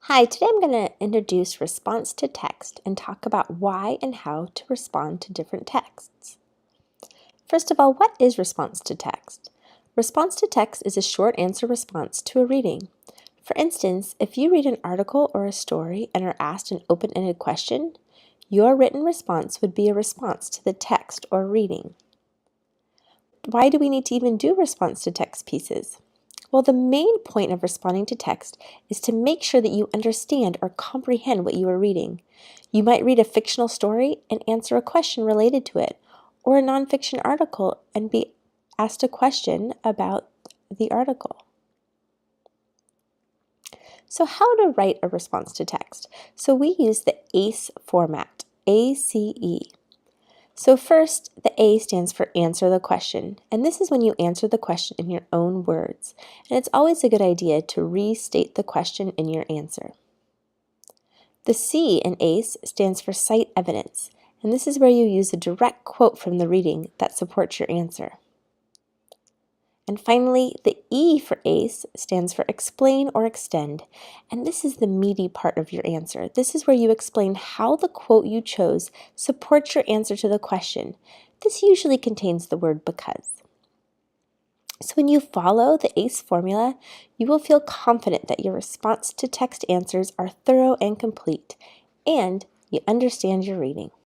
Hi, today I'm going to introduce response to text and talk about why and how to respond to different texts. First of all, what is response to text? Response to text is a short answer response to a reading. For instance, if you read an article or a story and are asked an open-ended question, your written response would be a response to the text or reading. Why do we need to even do response to text pieces? Well, the main point of responding to text is to make sure that you understand or comprehend what you are reading. You might read a fictional story and answer a question related to it, or a nonfiction article and be asked a question about the article. So how to write a response to text? So we use the ACE format, ACE. So first, the A stands for answer the question, and this is when you answer the question in your own words, and it's always a good idea to restate the question in your answer. The C in ACE stands for Cite Evidence, and this is where you use a direct quote from the reading that supports your answer. And finally, the E for ACE stands for explain or extend, and this is the meaty part of your answer. This is where you explain how the quote you chose supports your answer to the question. This usually contains the word because. So when you follow the ACE formula, you will feel confident that your response to text answers are thorough and complete, and you understand your reading.